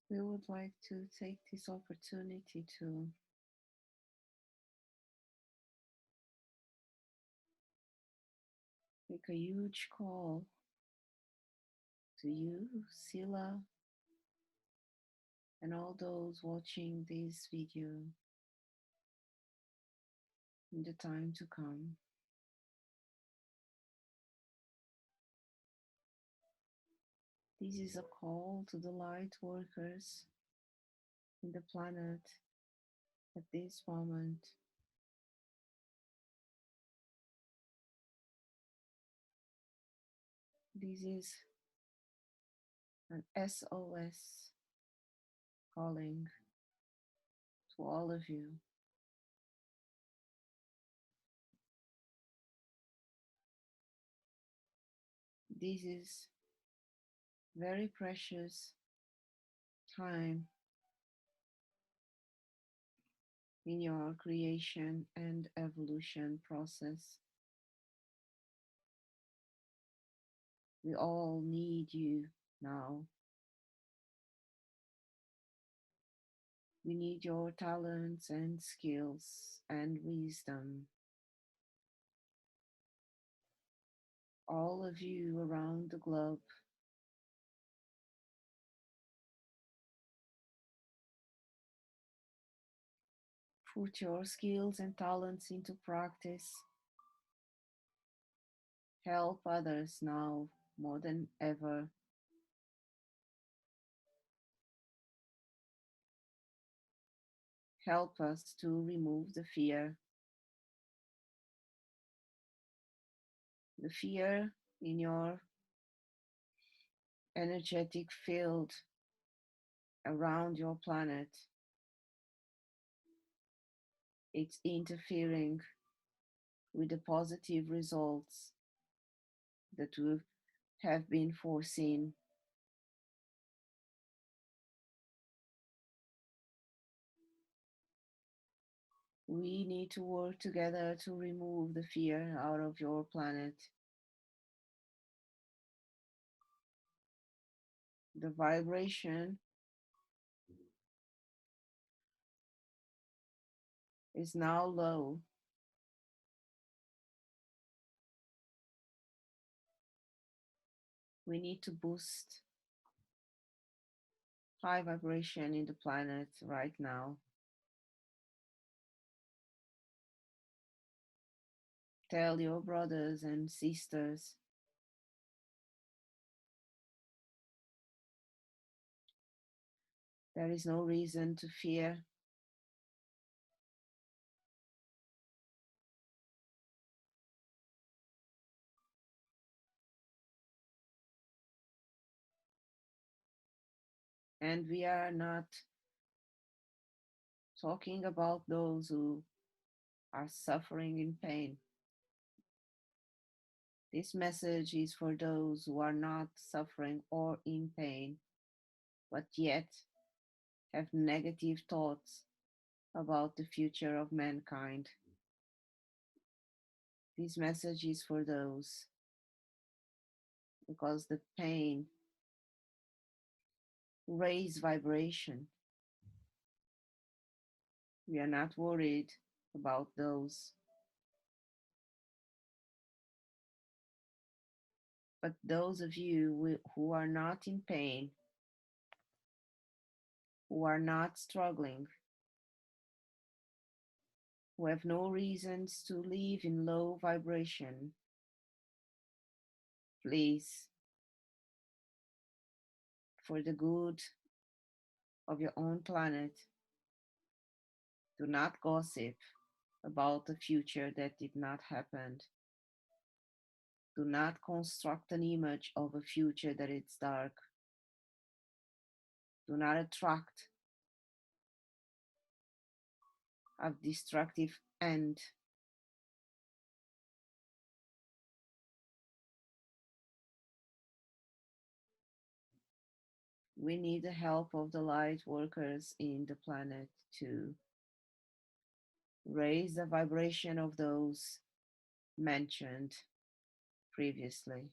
We would like to take this opportunity to make a huge call to you, Sila, and all those watching this video in the time to come. This is a call to the light workers in the planet at this moment. This is an SOS calling to all of you. This is very precious time in your creation and evolution process. We all need you now. We need your talents and skills and wisdom. All of you around the globe. Put your skills and talents into practice. Help others now more than ever. Help us to remove the fear in your energetic field around your planet. It's interfering with the positive results that would have been foreseen. We need to work together to remove the fear out of your planet. The vibration is now low. We need to boost high vibration in the planet right now. Tell your brothers and sisters there is no reason to fear. And we are not talking about those who are suffering in pain. This message is for those who are not suffering or in pain, but yet have negative thoughts about the future of mankind. This message is for those because the pain raises vibration. We are not worried about those, but those of you who are not in pain, who are not struggling, who have no reasons to live in low vibration, please, for the good of your own planet, do not gossip about a future that did not happen. Do not construct an image of a future that is dark. Do not attract a destructive end. We need the help of the light workers in the planet to raise the vibration of those mentioned previously.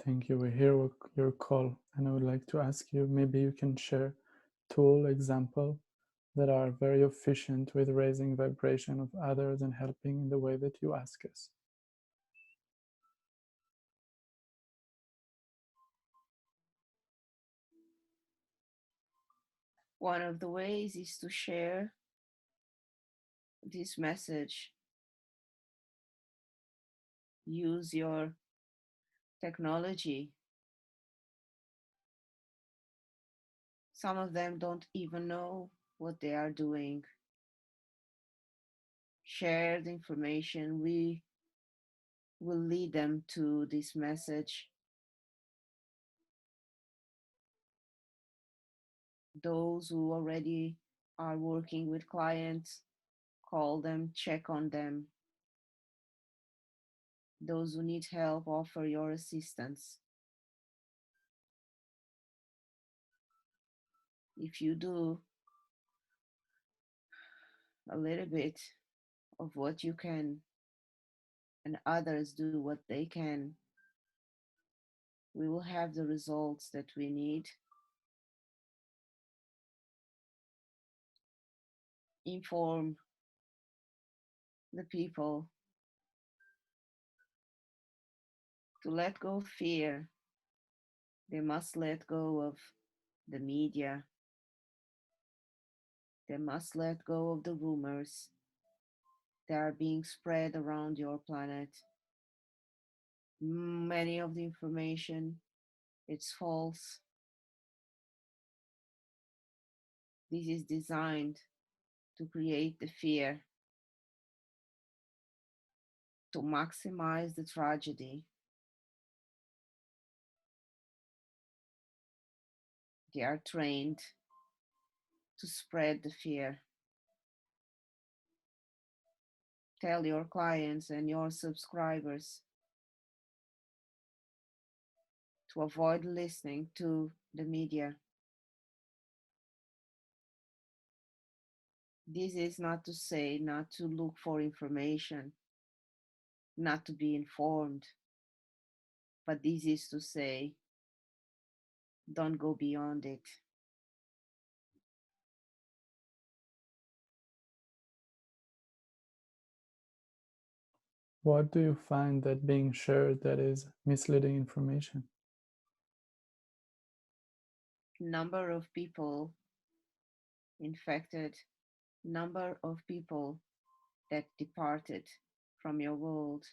Thank you. We hear your call, and I would like to ask you, maybe you can share tool example that are very efficient with raising vibration of others and helping in the way that you ask us. One of the ways is to share this message. Use your technology. Some of them don't even know what they are doing. Share the information. We will lead them to this message. Those who already are working with clients, call them, check on them. Those who need help, offer your assistance. If you do a little bit of what you can and others do what they can, we will have the results that we need. Inform the people to let go of fear. They must let go of the media. They must let go of the rumors that are being spread around your planet. Many of the information, it's false. This is designed to create the fear, to maximize the tragedy. They are trained to spread the fear. Tell your clients and your subscribers to avoid listening to the media. This is not to say not to look for information, not to be informed, but this is to say don't go beyond it. What do you find that being shared that is misleading information? Number of people infected, number of people that departed from your world,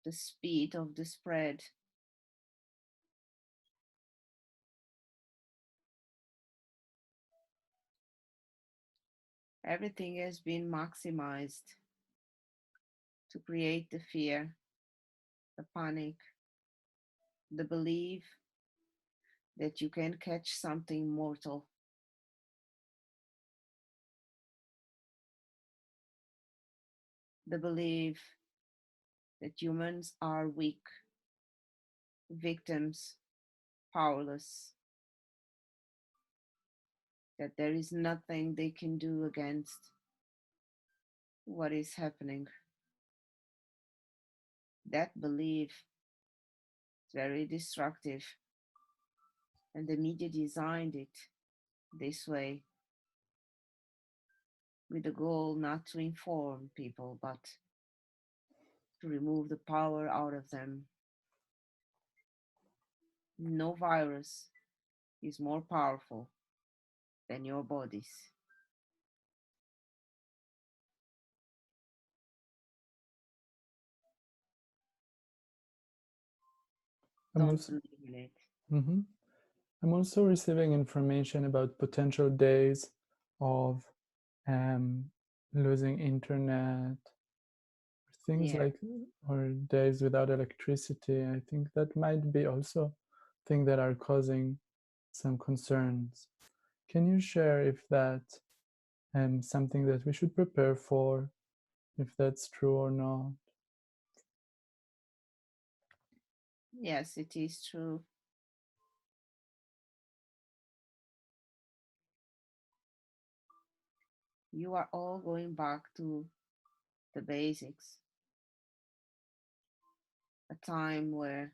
the speed of the spread. Everything has been maximized to create the fear, the panic, the belief that you can catch something mortal, the belief that humans are weak, victims, powerless, that there is nothing they can do against what is happening. That belief is very destructive, and the media designed it this way with the goal not to inform people but to remove the power out of them. No virus is more powerful than your bodies. I'm Don't also, believe in it. Mhm. I'm also receiving information about potential days of um, losing internet, things Yeah. like, or days without electricity. I think that might be also things that are causing some concerns. Can you share if that something that we should prepare for, if that's true or not? Yes, it is true. You are all going back to the basics. a time where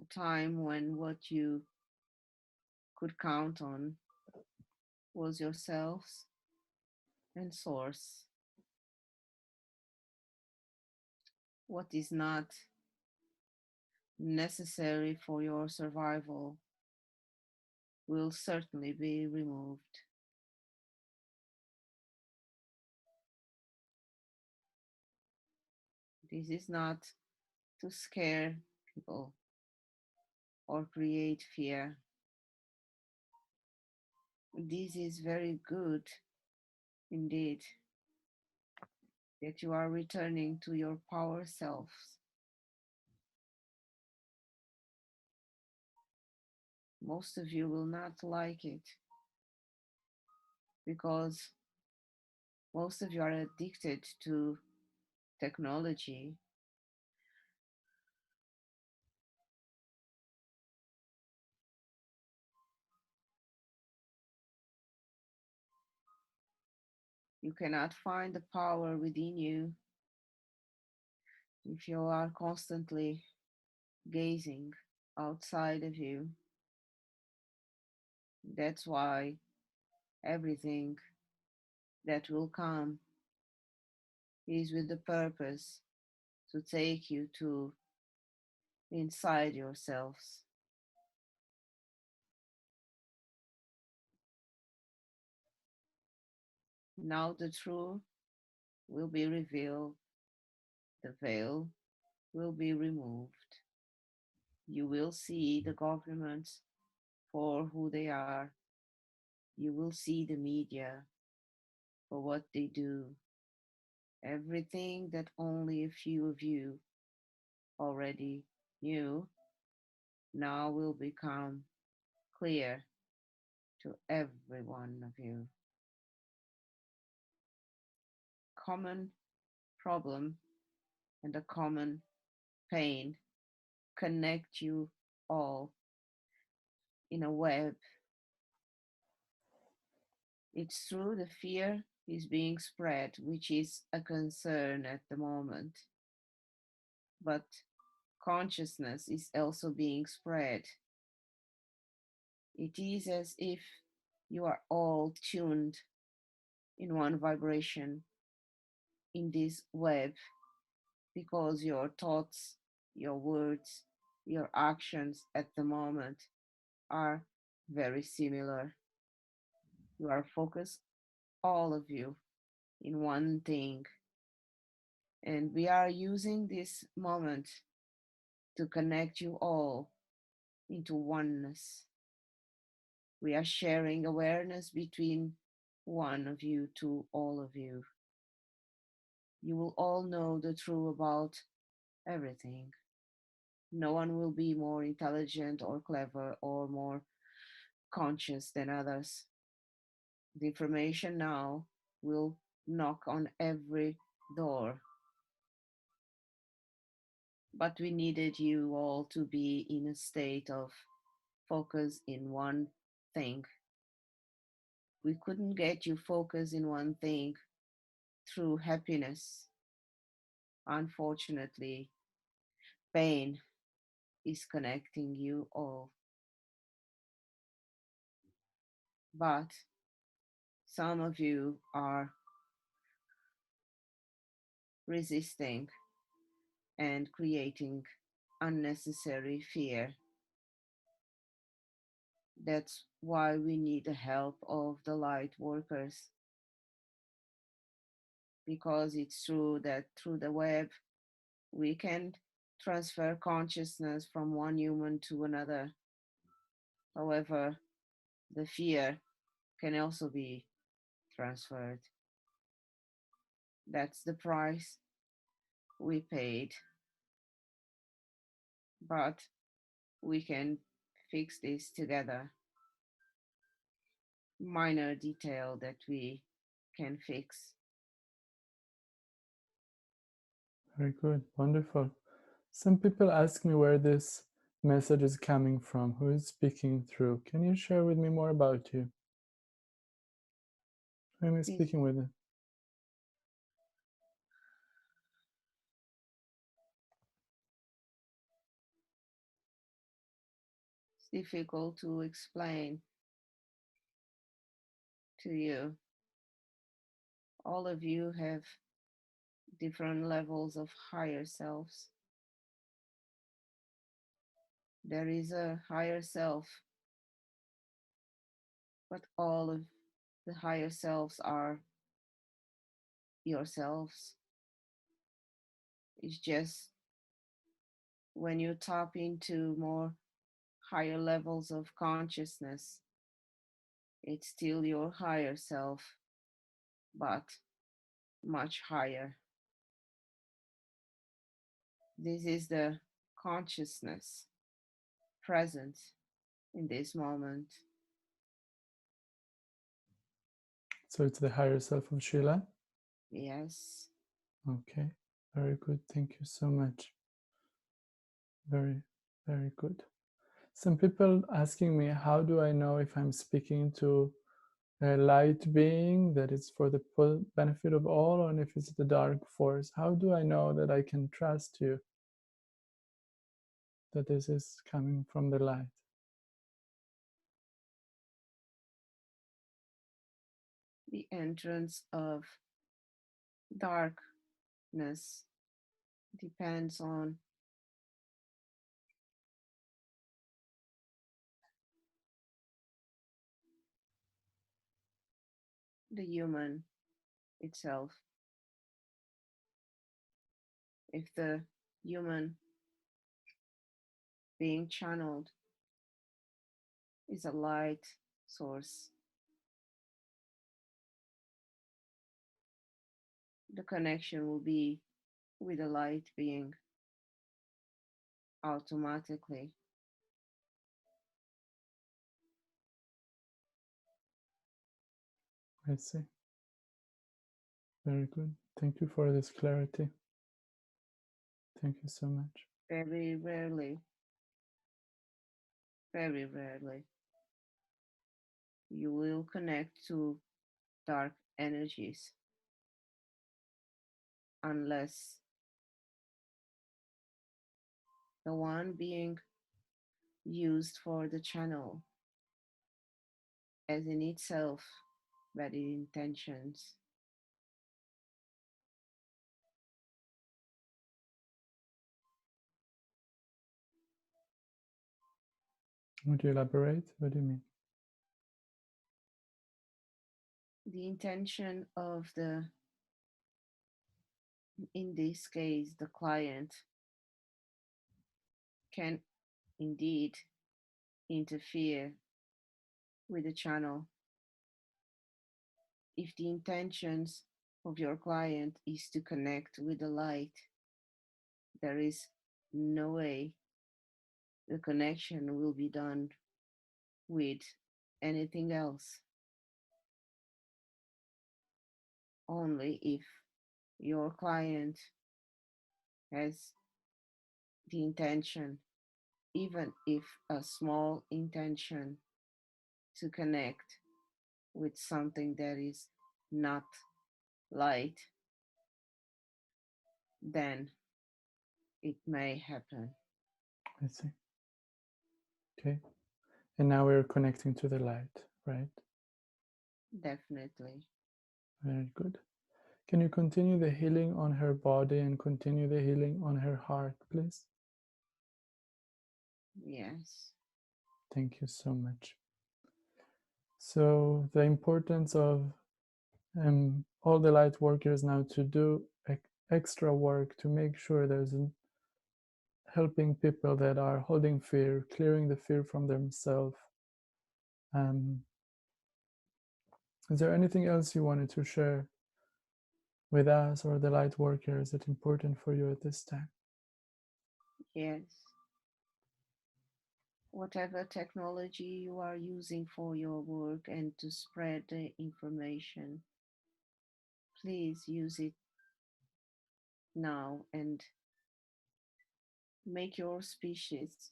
a time when what you could count on was yourselves and source. What is not necessary for your survival will certainly be removed. This is not to scare people or create fear. This is very good indeed that you are returning to your power selves. Most of you will not like it because most of you are addicted to technology. You cannot find the power within you if you are constantly gazing outside of you. That's why everything that will come is with the purpose to take you to inside yourselves. Now the truth will be revealed, the veil will be removed. You will see the governments for who they are. You will see the media for what they do. Everything that only a few of you already knew now will become clear to every one of you. Common problem and a common pain connect you all in a web. It's true the fear is being spread, which is a concern at the moment, but consciousness is also being spread. It is as if you are all tuned in one vibration in this web because your thoughts, your words, your actions at the moment are very similar. You are focused, all of you, in one thing. And we are using this moment to connect you all into oneness. We are sharing awareness between one of you to all of you. You will all know the truth about everything. No one will be more intelligent or clever or more conscious than others. The information now will knock on every door. But we needed you all to be in a state of focus in one thing. We couldn't get you focused in one thing through happiness. Unfortunately, pain is connecting you all. But some of you are resisting and creating unnecessary fear. That's why we need the help of the light workers, because it's true that through the web we can transfer consciousness from one human to another. However, the fear can also be transferred. That's the price we paid. But we can fix this together. Minor detail that we can fix. Very good, wonderful. Some people ask me where this message is coming from, who is speaking through. Can you share with me more about you? Who am I speaking with? difficult to explain to you. All of you have different levels of higher selves. There is a higher self, but all of the higher selves are yourselves. It's just when you tap into more higher levels of consciousness, it's still your higher self, but much higher. This is the consciousness present in this moment. So it's the higher self of Sheila? Yes. Okay, very good. Thank you so much. Very, very good. Some people asking me, how do I know if I'm speaking to a light being that is for the benefit of all, or if it's the dark force? How do I know that I can trust you, that this is coming from the light? The entrance of darkness depends on the human itself. If the human being channeled is a light source, the connection will be with the light being automatically. I see. Very good. Thank you for this clarity. Thank you so much. Very rarely, you will connect to dark energies unless the one being used for the channel as in itself bad intentions. Would you elaborate? What do you mean? The intention of the, in this case, the client can indeed interfere with the channel. If the intentions of your client is to connect with the light, there is no way the connection will be done with anything else. Only if your client has the intention, even if a small intention, to connect with something that is not light, then it may happen. I see. Okay. And now we're connecting to the light, right? Definitely. Very good. Can you continue the healing on her body and continue the healing on her heart, please? Yes. Thank you so much. So the importance of all the light workers now to do extra work to make sure there's helping people that are holding fear, clearing the fear from themselves. Is there anything else you wanted to share with us or the light workers that's important for you at this time? Yes. Whatever technology you are using for your work and to spread the information, please use it now and make your speeches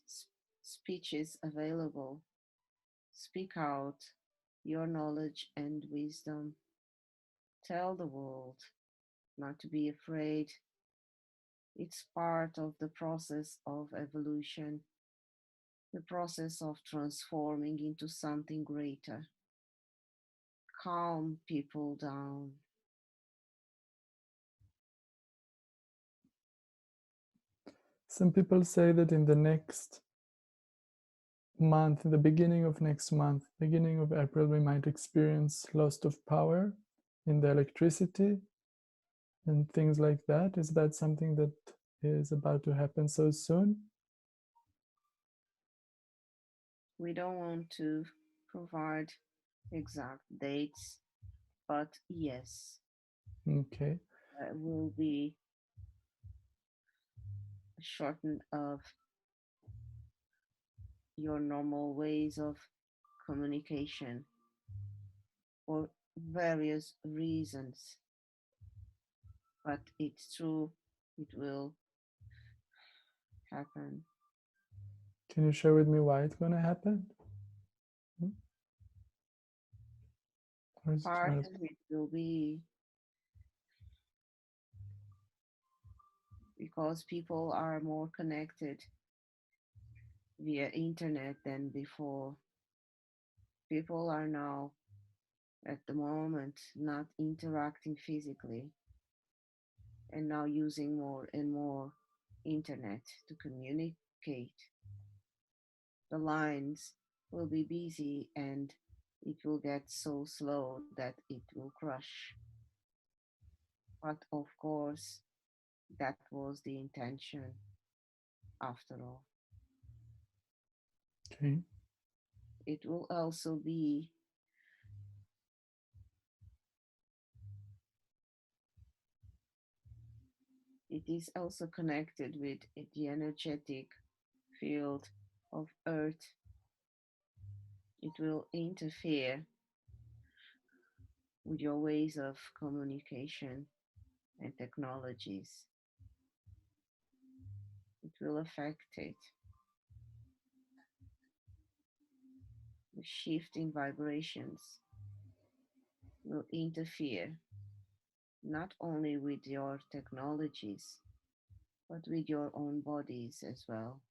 available. Speak out your knowledge and wisdom. Tell the world not to be afraid. It's part of the process of evolution. the process of transforming into something greater. Calm people down. Some people say that in the next month, in the beginning of next month, beginning of April, we might experience loss of power in the electricity and things like that. Is that something that is about to happen so soon? We don't want to provide exact dates, but yes, Okay. there will be a shorten of your normal ways of communication for various reasons. But it's true, it will happen. Can you share with me why it's going to happen? Hmm? Or is it Part not? of it will be because people are more connected via internet than before. People are now, at the moment, not interacting physically and now using more and more internet to communicate. The lines will be busy and it will get so slow that it will crush. But of course, that was the intention after all. Okay. It will also be, it is also connected with the energetic field of Earth. It will interfere with your ways of communication and technologies. It will affect it. The shift in vibrations will interfere not only with your technologies, but with your own bodies as well.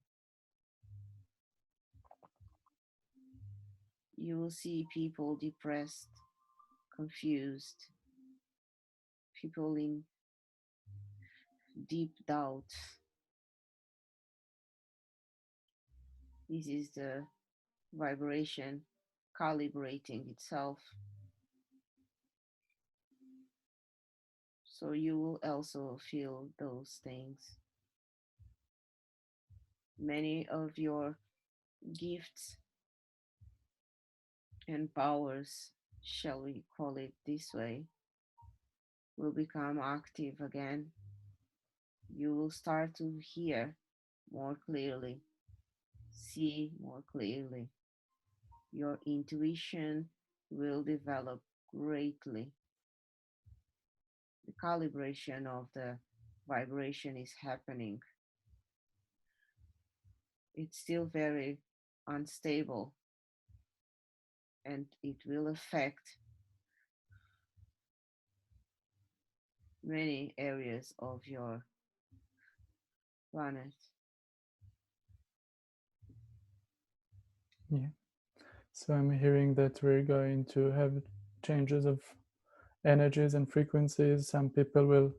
You will see people depressed, confused, people in deep doubt. This is the vibration calibrating itself. So you will also feel those things. Many of your gifts and powers, shall we call it this way, will become active again. You will start to hear more clearly, see more clearly. Your intuition will develop greatly. The calibration of the vibration is happening. It's still very unstable and it will affect many areas of your planet. Yeah. So I'm hearing that we're going to have changes of energies and frequencies. Some people will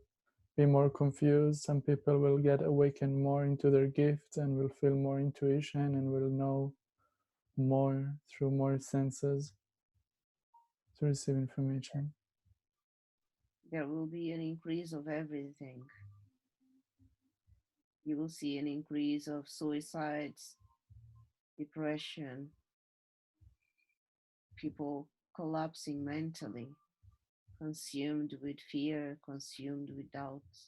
be more confused. Some people will get awakened more into their gifts and will feel more intuition and will know more through more senses to receive information. There will be an increase of everything. You will see an increase of suicides, depression, people collapsing mentally, consumed with fear, consumed with doubts.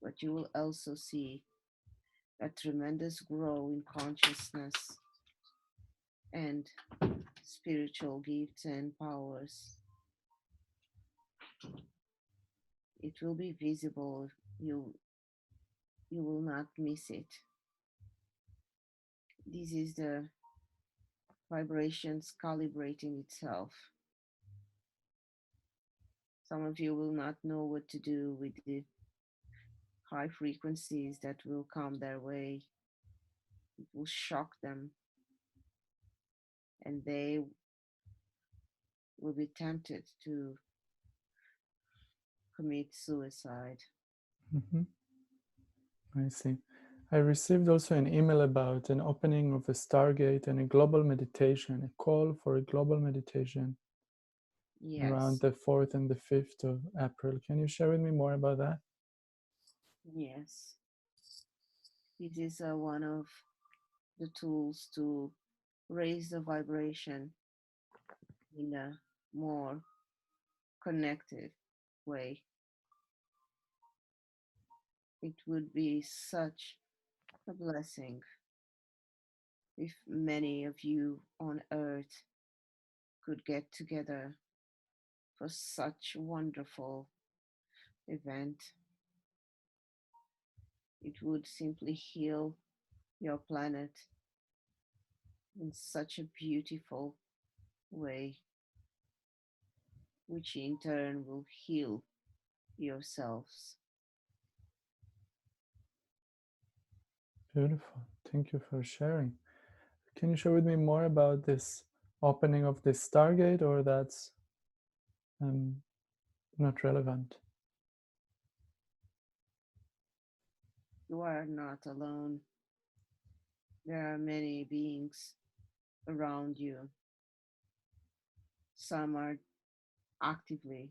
But you will also see a tremendous growth in consciousness and spiritual gifts and powers. It will be visible. You will not miss it. This is the vibrations calibrating itself. Some of you will not know what to do with the high frequencies that will come their way. It will shock them, and they will be tempted to commit suicide. Hmm. I see. I received also an email about an opening of a Stargate and a global meditation, a call for a global meditation around Yes, the 4th and the 5th of April. Can you share with me more about that? yes. It is one of the tools to raise the vibration in a more connected way. It would be such a blessing if many of you on earth could get together for such a wonderful event. It would simply heal your planet in such a beautiful way, which in turn will heal yourselves. Beautiful. Thank you for sharing. Can you share with me more about this opening of this Stargate, or that's um, not relevant? You are not alone. There are many beings around you. Some are actively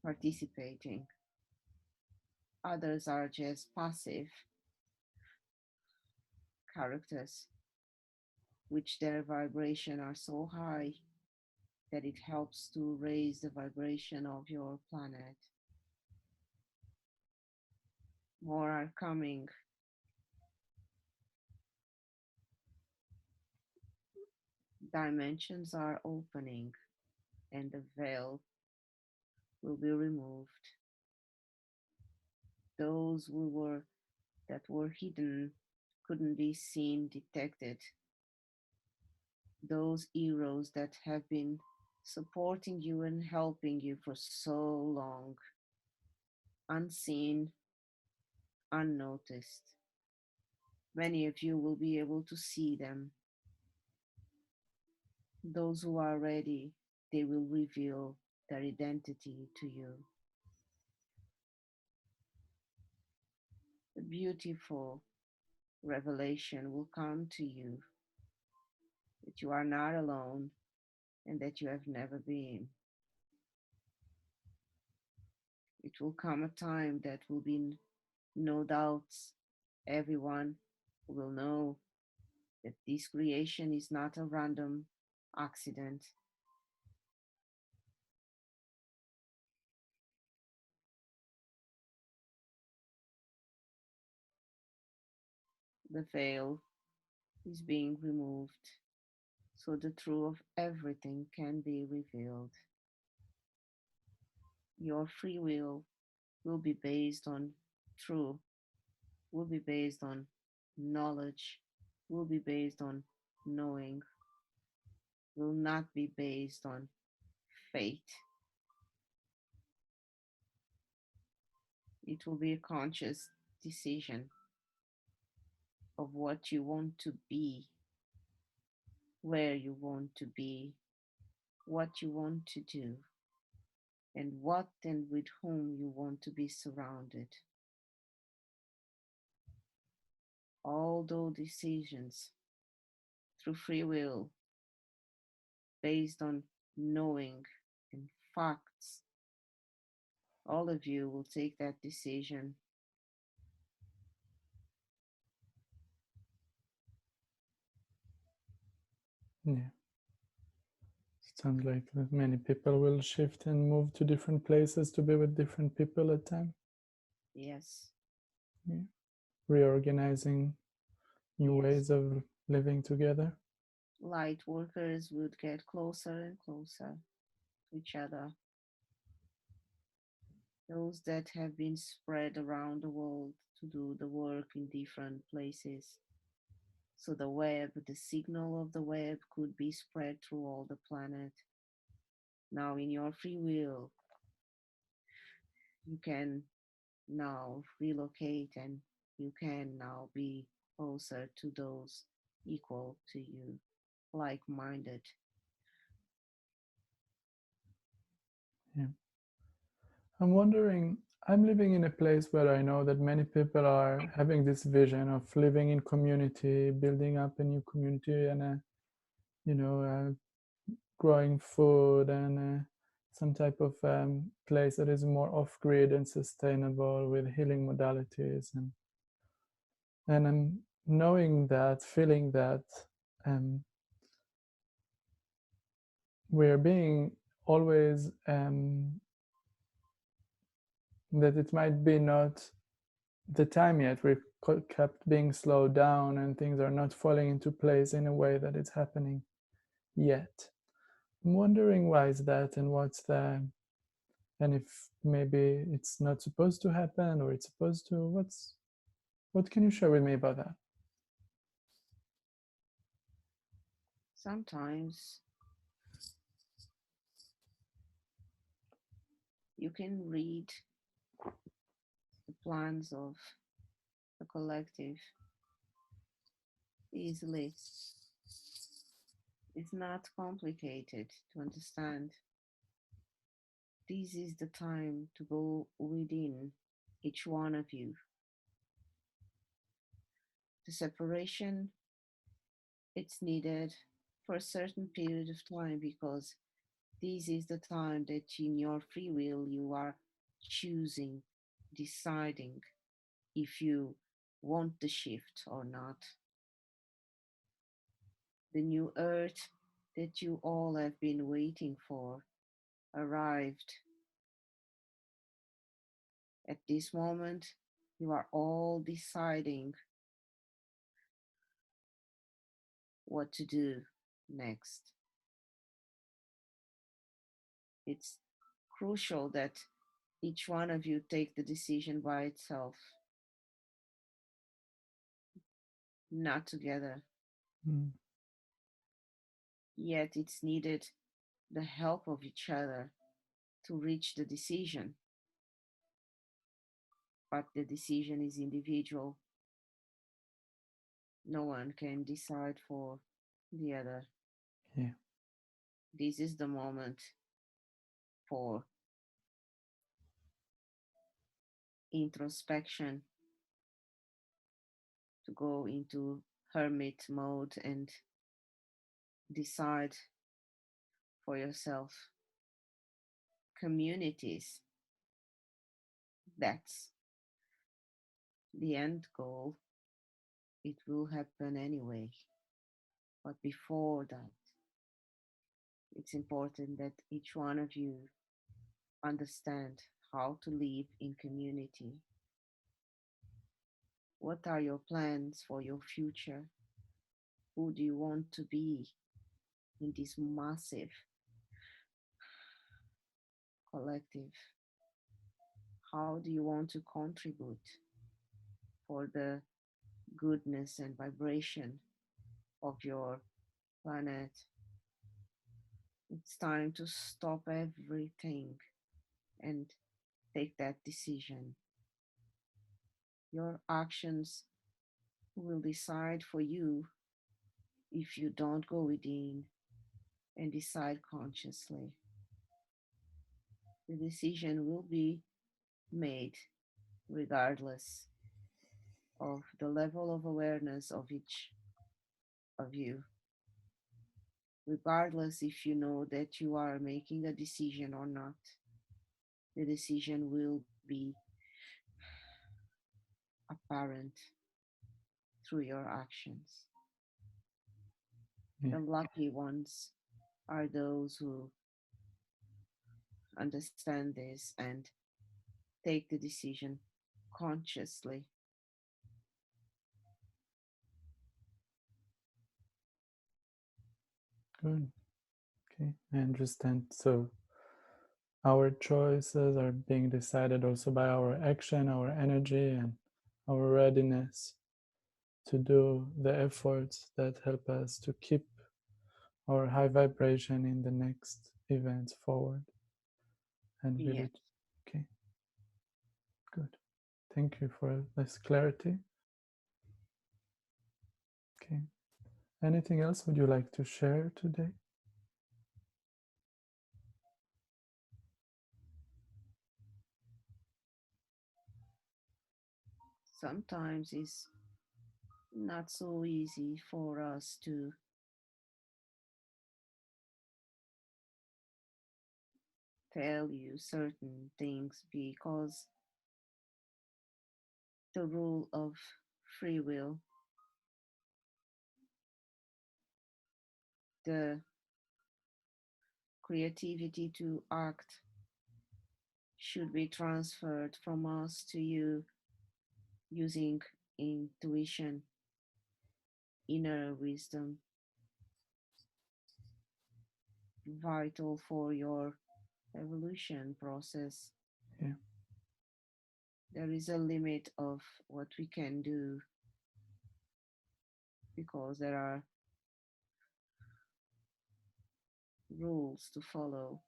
participating, others are just passive characters, which their vibration are so high that it helps to raise the vibration of your planet. More are coming. Dimensions are opening, and the veil will be removed. Those that were hidden couldn't be seen, detected. Those heroes that have been supporting you and helping you for so long, unseen, unnoticed. Many of you will be able to see them. Those who are ready, they will reveal their identity to you. The beautiful revelation will come to you that you are not alone and that you have never been. It will come a time that will be no doubts. Everyone will know that this creation is not a random accident. The veil is being removed so the truth of everything can be revealed. Your free will be based on truth, will be based on knowledge, will be based on knowing, will not be based on fate. It will be a conscious decision of what you want to be, where you want to be, what you want to do, and what and with whom you want to be surrounded. All those decisions through free will, based on knowing and facts, all of you will take that decision. Yeah. Sounds like that many people will shift and move to different places to be with different people at time. Yes, Yeah. Reorganizing new yes. ways of living together. Light workers would get closer and closer to each other. Those that have been spread around the world to do the work in different places. So the web, the signal of the web could be spread through all the planet. Now, in your free will, you can now relocate and you can now be closer to those equal to you, like minded. Yeah. I'm wondering, I'm living in a place where I know that many people are having this vision of living in community, building up a new community, and growing food, and some type of place that is more off-grid and sustainable with healing modalities, and I'm knowing that, feeling that um, we're being always that it might be not the time yet. We're kept being slowed down, and things are not falling into place in a way that it's happening yet. I'm wondering why is that, and and if maybe it's not supposed to happen, or it's supposed to. What can you share with me about that? Sometimes you can read the plans of the collective easily. It's not complicated to understand. This is the time to go within each one of you. The separation, it's needed for a certain period of time because this is the time that in your free will you are choosing, deciding if you want the shift or not. The new earth that you all have been waiting for arrived. At this moment, you are all deciding what to do next. It's crucial that each one of you take the decision by itself, not together. Mm, Yet it's needed the help of each other to reach the decision. But the decision is individual. No one can decide for the other. yeah, This is the moment for introspection, to go into hermit mode and decide for yourself. Communities, that's the end goal. It will happen anyway. But before that, it's important that each one of you understand how to live in community. What are your plans for your future? Who do you want to be in this massive collective? How do you want to contribute for the goodness and vibration of your planet? It's time to stop everything and take that decision. Your actions will decide for you if you don't go within and decide consciously. The decision will be made regardless of the level of awareness of each of you, regardless if you know that you are making a decision or not. The decision will be apparent through your actions. yeah, The lucky ones are those who understand this and take the decision consciously. good. Okay, I understand. So our choices are being decided also by our action, our energy, and our readiness to do the efforts that help us to keep our high vibration in the next events forward. And Yes. really, okay, good. Thank you for this clarity. Anything else would you like to share today? Sometimes it's not so easy for us to tell you certain things because the rule of free will, the creativity to act, should be transferred from us to you using intuition, inner wisdom, vital for your evolution process. Yeah. There is a limit of what we can do because there are rules to follow.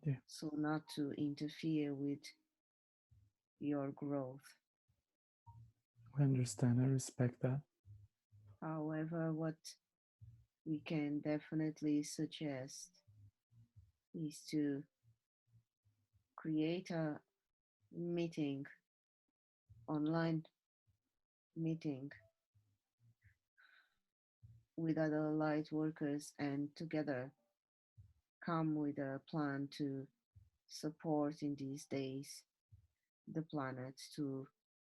Yeah. So, not to interfere with your growth. I understand. I respect that. However, what we can definitely suggest is to create a meeting, online meeting with other light workers and together come with a plan to support in these days the planet to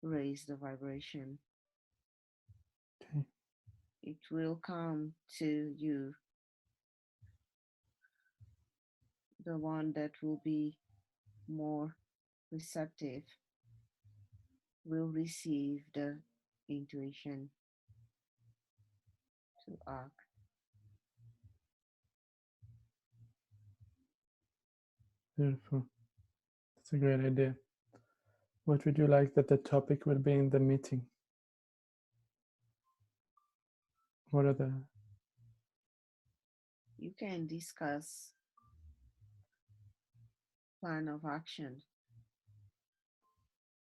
raise the vibration. Okay. It will come to you, the one that will be more receptive will receive the intuition to act. Beautiful. That's a great idea. What would you like that the topic will be in the meeting? What are the You can discuss plan of action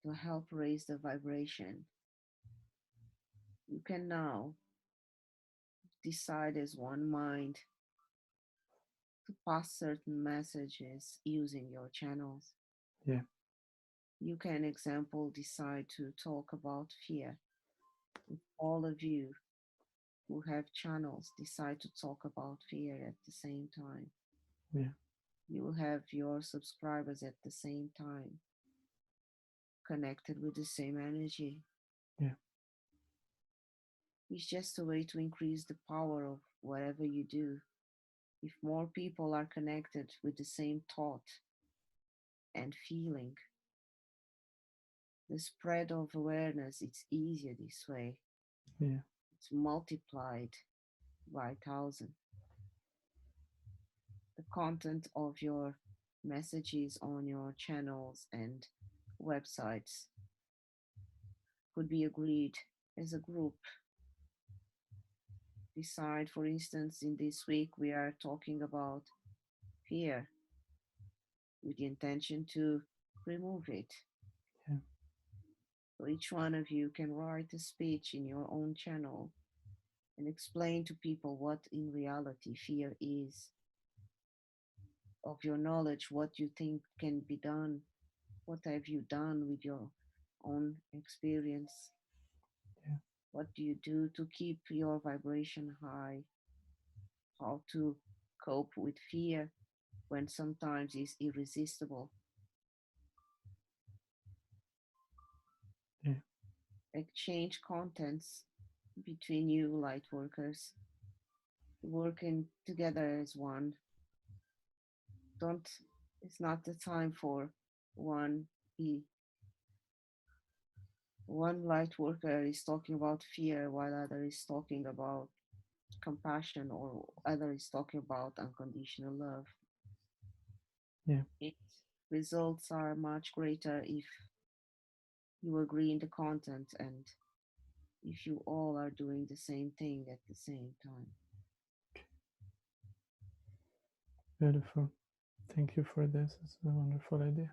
to help raise the vibration. You can now decide as one mind to pass certain messages using your channels. yeah, You can, example, decide to talk about fear. If all of you who have channels decide to talk about fear at the same time, yeah, you will have your subscribers at the same time connected with the same energy. yeah, It's just a way to increase the power of whatever you do. If more people are connected with the same thought and feeling, the spread of awareness it's easier this way. yeah, It's multiplied by 1,000. The content of your messages on your channels and websites could be agreed as a group. Decide, for instance, in this week we are talking about fear with the intention to remove it. yeah, So each one of you can write a speech in your own channel and explain to people what in reality fear is, of your knowledge, what you think can be done, what have you done with your own experience, yeah, what do you do to keep your vibration high, how to cope with fear when sometimes it's irresistible. yeah, Exchange contents between you light workers, working together as one. Don't, it's not the time for one be one light worker is talking about fear while other is talking about compassion or other is talking about unconditional love. yeah, Its results are much greater if you agree in the content and if you all are doing the same thing at the same time. beautiful. Thank you for this. It's a wonderful idea.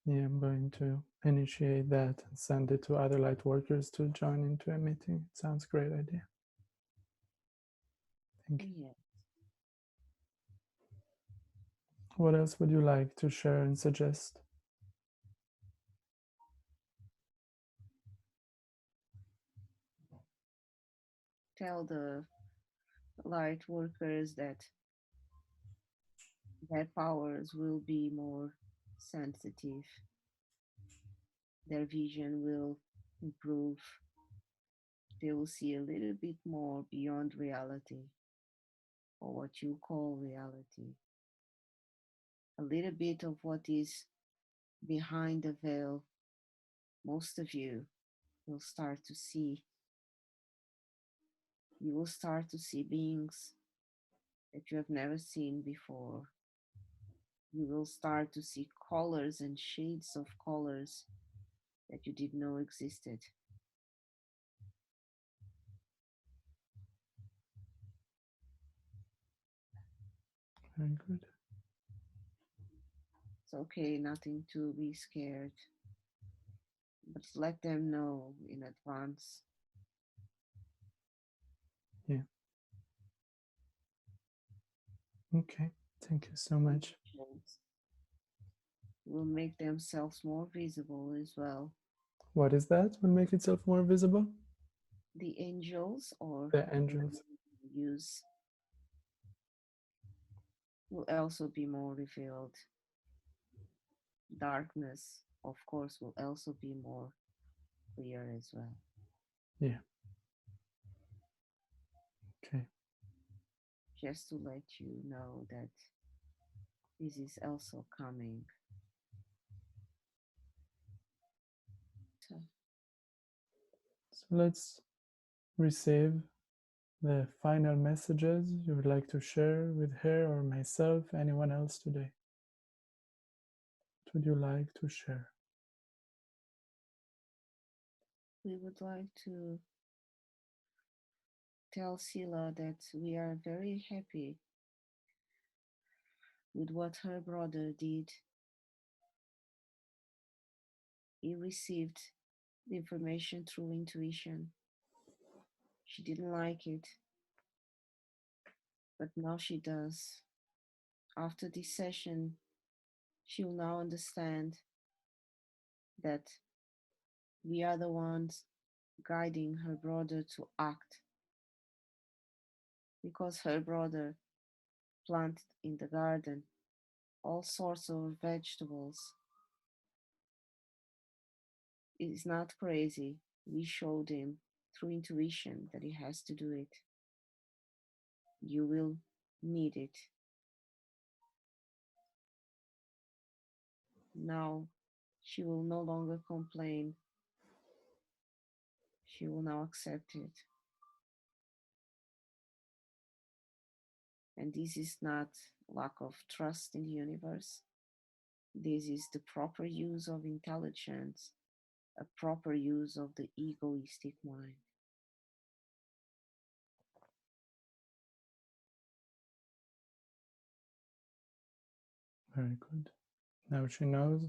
Yeah, I'm going to initiate that and send it to other light workers to join into a meeting. It sounds a great idea. Thank you. Yeah. What else would you like to share and suggest? Tell the light workers that their powers will be more sensitive, their vision will improve, they will see a little bit more beyond reality, or what you call reality, a little bit of what is behind the veil. Most of you will start to see. You will start to see beings that you have never seen before. You will start to see colors and shades of colors that you didn't know existed. Very good. It's okay, nothing to be scared, but let them know in advance. Yeah. Okay. Thank you so much. Angels will make themselves more visible as well. What is that? Will make itself more visible? The angels, or The whatever angels. you use, will also be more revealed. Darkness, of course, will also be more clear as well. Yeah. Okay. Just to let you know that this is also coming. So So let's receive the final messages you would like to share with her or myself, anyone else today. What would you like to share? we would like to tell Sila that we are very happy with what her brother did. He received the information through intuition. She didn't like it, but now she does. After this session, she will now understand that we are the ones guiding her brother to act, because her brother planted in the garden all sorts of vegetables. It is not crazy. We showed him through intuition that he has to do it. You will need it. Now she will no longer complain. She will now accept it. And this is not lack of trust in the universe. This is the proper use of intelligence, a proper use of the egoistic mind. Very good. Now she knows,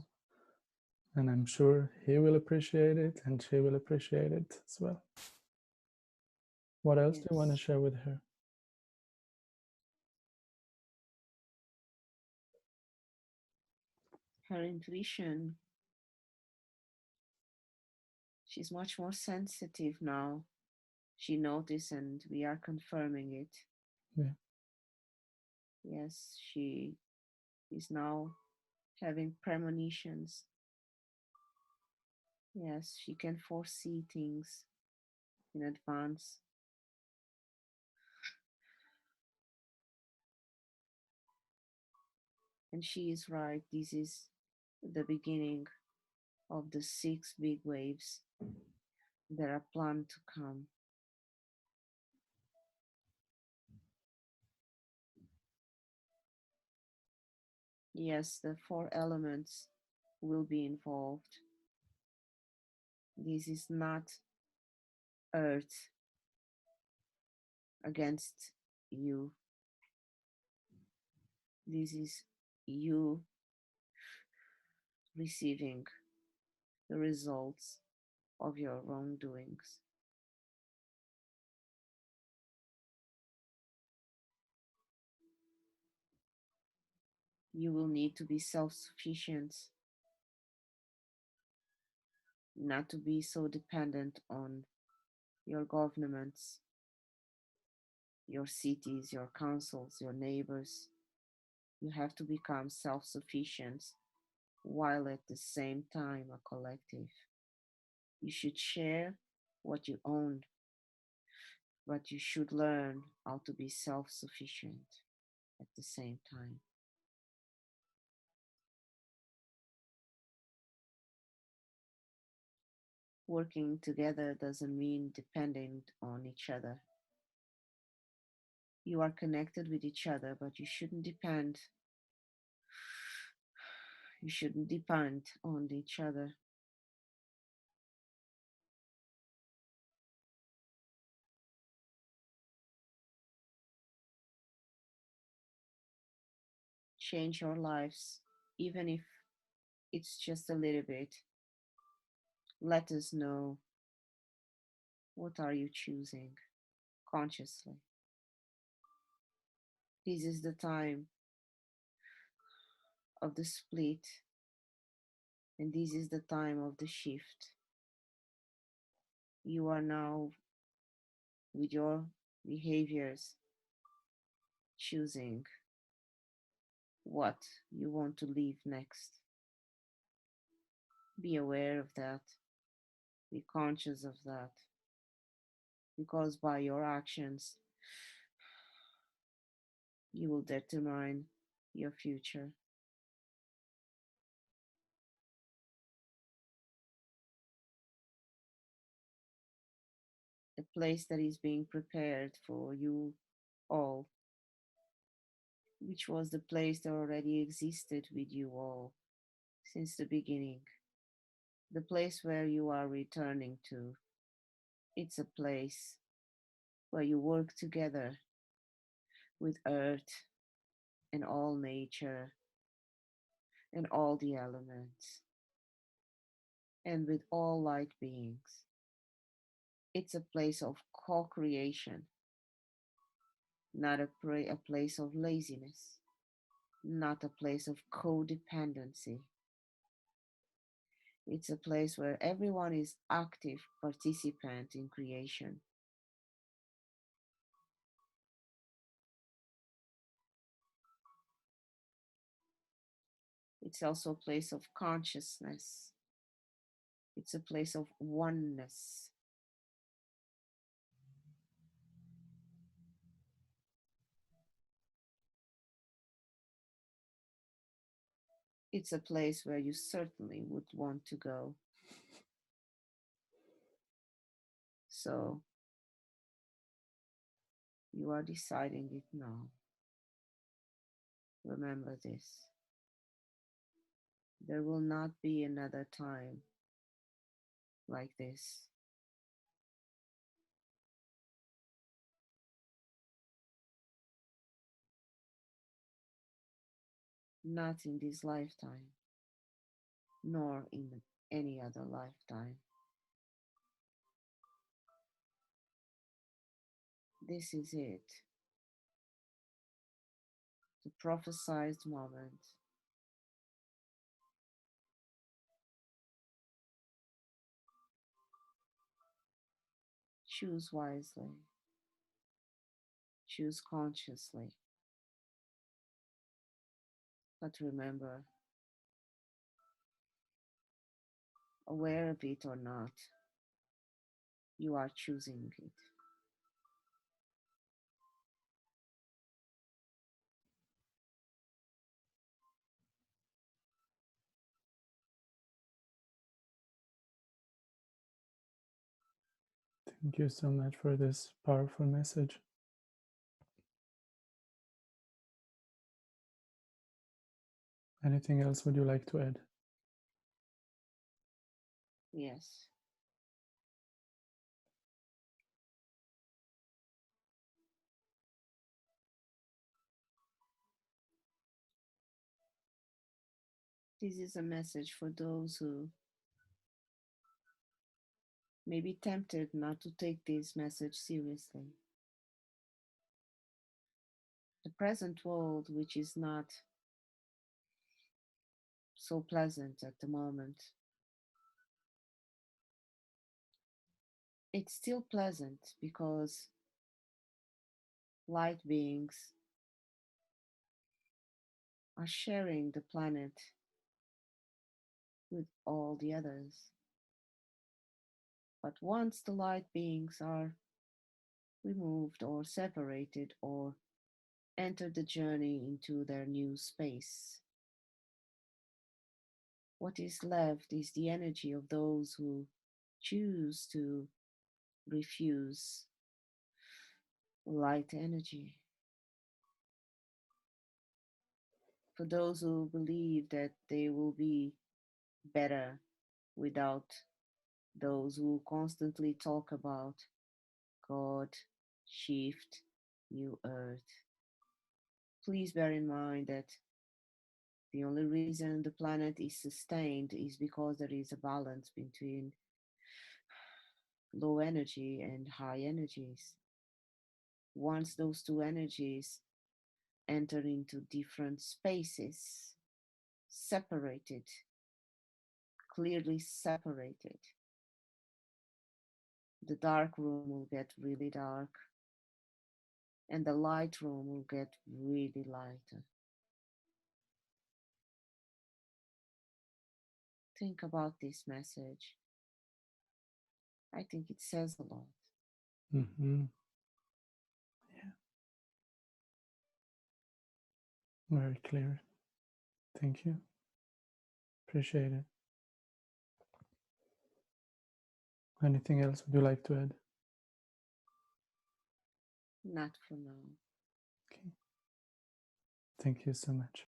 and I'm sure he will appreciate it and she will appreciate it as well. What else do you want to Yes. share with her? Her intuition, she's much more sensitive now. She noticed, and we are confirming it. Yeah. Yes, she is now having premonitions. Yes, she can foresee things in advance. And she is right. This is the beginning of the 6 big waves that are planned to come. Yes, the 4 elements will be involved. This is not Earth against you. This is you receiving the results of your wrongdoings. You will need to be self sufficient, not to be so dependent on your governments, your cities, your councils, your neighbors. You have to become self sufficient while at the same time a collective. You should share what you own, but you should learn how to be self sufficient at the same time. Working together doesn't mean depending on each other. You are connected with each other, but you shouldn't depend on each other. Change your lives, even if it's just a little bit. Let us know, what are you choosing consciously. This is the time of the split, and this is the time of the shift. You are now, with your behaviors, choosing what you want to live next. Be aware of that, be conscious of that, because by your actions, you will determine your future. A place that is being prepared for you all, which was the place that already existed with you all since the beginning, the place where you are returning to. It's a place where you work together with earth and all nature and all the elements and with all light beings. It's a place of co creation, not a place of laziness, not a place of codependency. It's a place where everyone is active participant in creation. It's also a place of consciousness. It's a place of oneness. It's a place where you certainly would want to go. So you are deciding it now. Remember this. There will not be another time like this. Not in this lifetime, nor in any other lifetime. This is it, the prophesied moment. Choose wisely, choose consciously, but remember, aware of it or not, you are choosing it. Thank you so much for this powerful message. Anything else would you like to add? Yes. This is a message for those who may be tempted not to take this message seriously. The present world, which is not so pleasant at the moment. It's still pleasant because light beings are sharing the planet with all the others. But once the light beings are removed or separated or enter the journey into their new space, what is left is the energy of those who choose to refuse light energy. For those who believe that they will be better without those who constantly talk about God, shift, new earth. Please bear in mind that the only reason the planet is sustained is because there is a balance between low energy and high energies. Once those two energies enter into different spaces, separated, clearly separated, the dark room will get really dark and the light room will get really lighter. Think about this message. I think it says a lot. Mm-hmm. Yeah, very clear. Thank you. Appreciate it. Anything else would you like to add? Not for now. Okay. Thank you so much.